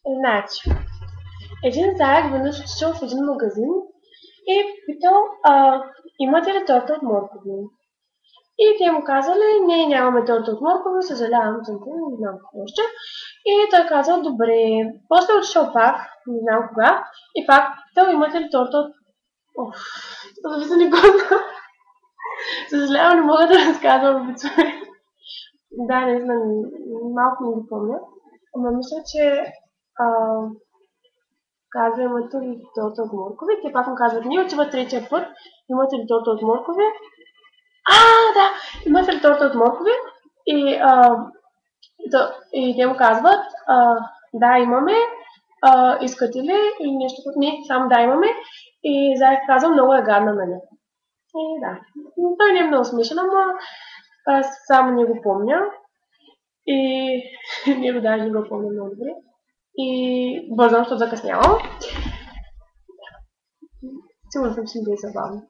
Значи, един заек веднъж отишъл в един магазин и питал, имате ли торта от моркови? И те му казали, не, нямаме торта от моркови, съжалявам, не знам какво още. И той казал, добре. После отишъл пак, не знам кога, и пак питал, имате ли торта от... Оф, това се не го знам. Съжалявам, не мога да разказвам обичай. Да, наистина, малко не го помня. Ама мисля, че а, казва, имате ли торта от моркови? Те пак му казват, ние отиват третия път, имате ли торта от моркови? Да, имате ли торта от моркови? И, и те му казват, да, имаме, искате ли? Или нещо, не, само да, имаме. И Заек казва, много е гадна, нали? И да, той не е много смешен, ама аз само не го помня. И него даже не го помня много добре. И бързам, защото закъснявам. Сигурно съм, че ми е забавно.